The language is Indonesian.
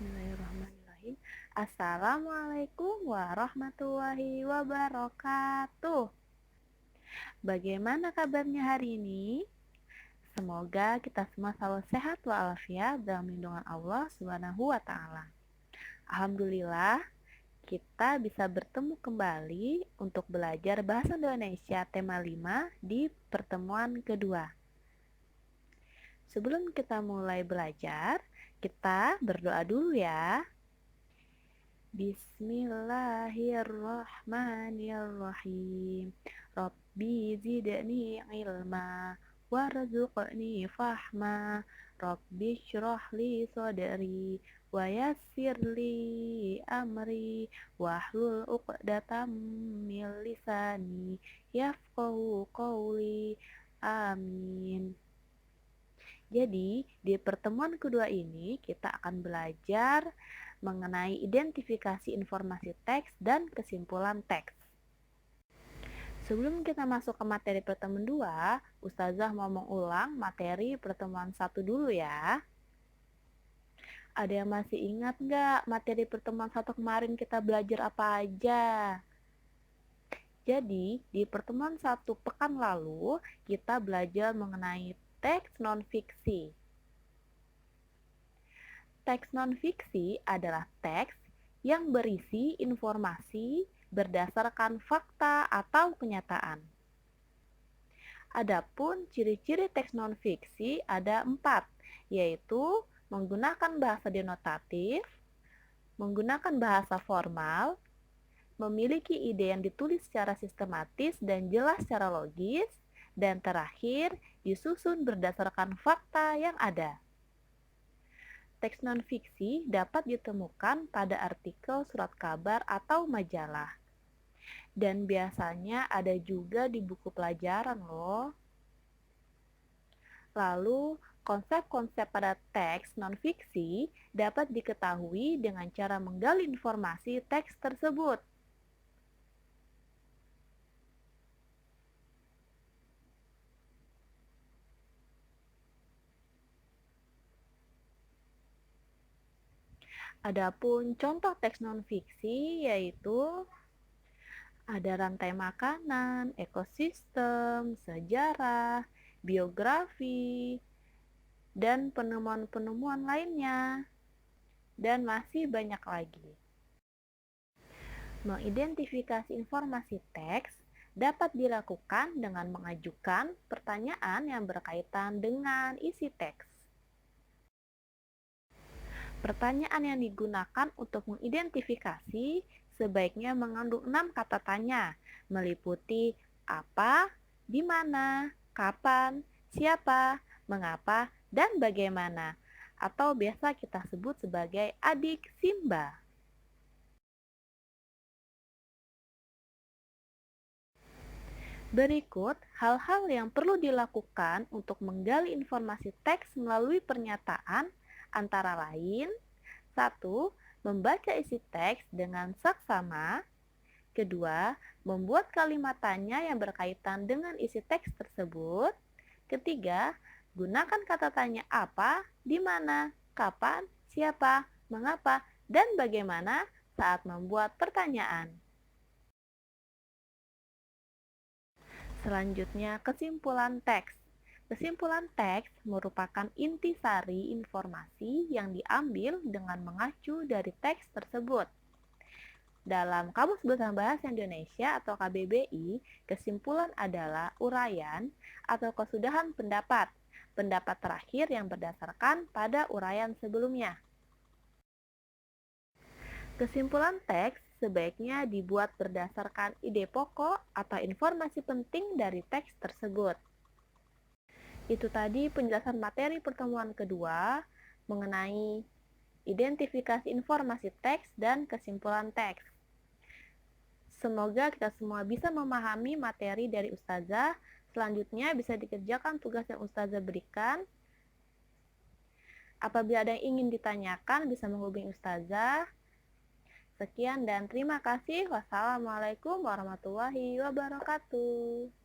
Bismillahirrahmanirrahim. Assalamualaikum warahmatullahi wabarakatuh. Bagaimana kabarnya hari ini? Semoga kita semua selalu sehat walafiat dalam lindungan Allah Subhanahu wa taala. Alhamdulillah, kita bisa bertemu kembali untuk belajar bahasa Indonesia tema 5 di pertemuan kedua. Sebelum kita mulai belajar, kita berdoa dulu ya. Bismillahirrahmanirrahim. Rabbi zidni ilma warzuqni fahma. Rabbi syrah li sadri wa yassir li amri wahlul 'uqdatam min lisani yafqahu qawli. Amin. Jadi, di pertemuan kedua ini kita akan belajar mengenai identifikasi informasi teks dan kesimpulan teks. Sebelum kita masuk ke materi pertemuan 2, Ustazah mau mengulang materi pertemuan 1 dulu ya. Ada yang masih ingat nggak materi pertemuan 1 kemarin kita belajar apa aja? Jadi, di pertemuan 1 pekan lalu, kita belajar mengenai teks non-fiksi. Teks non-fiksi adalah teks yang berisi informasi berdasarkan fakta atau kenyataan. Adapun ciri-ciri teks non-fiksi ada 4, yaitu menggunakan bahasa denotatif, menggunakan bahasa formal, memiliki ide yang ditulis secara sistematis dan jelas secara logis, dan terakhir disusun berdasarkan fakta yang ada. Teks non-fiksi dapat ditemukan pada artikel surat kabar atau majalah. Dan biasanya ada juga di buku pelajaran loh. Lalu, konsep-konsep pada teks non-fiksi dapat diketahui dengan cara menggali informasi teks tersebut. Adapun contoh teks non-fiksi yaitu ada rantai makanan, ekosistem, sejarah, biografi, dan penemuan-penemuan lainnya, dan masih banyak lagi. Mengidentifikasi informasi teks dapat dilakukan dengan mengajukan pertanyaan yang berkaitan dengan isi teks. Pertanyaan yang digunakan untuk mengidentifikasi sebaiknya mengandung 6 kata tanya, meliputi apa, di mana, kapan, siapa, mengapa, dan bagaimana, atau biasa kita sebut sebagai adik Simba. Berikut hal-hal yang perlu dilakukan untuk menggali informasi teks melalui pernyataan antara lain 1. Membaca isi teks dengan saksama. 2. Membuat kalimat tanya yang berkaitan dengan isi teks tersebut. 3. Gunakan kata tanya apa, di mana, kapan, siapa, mengapa, dan bagaimana saat membuat pertanyaan. Selanjutnya, kesimpulan teks. Kesimpulan teks merupakan intisari informasi yang diambil dengan mengacu dari teks tersebut. Dalam Kamus Besar Bahasa Indonesia atau KBBI, kesimpulan adalah uraian atau kesudahan pendapat, pendapat terakhir yang berdasarkan pada uraian sebelumnya. Kesimpulan teks sebaiknya dibuat berdasarkan ide pokok atau informasi penting dari teks tersebut. Itu tadi penjelasan materi pertemuan kedua mengenai identifikasi informasi teks dan kesimpulan teks. Semoga kita semua bisa memahami materi dari Ustazah. Selanjutnya bisa dikerjakan tugas yang Ustazah berikan. Apabila ada yang ingin ditanyakan, bisa menghubungi Ustazah. Sekian dan terima kasih. Wassalamualaikum warahmatullahi wabarakatuh.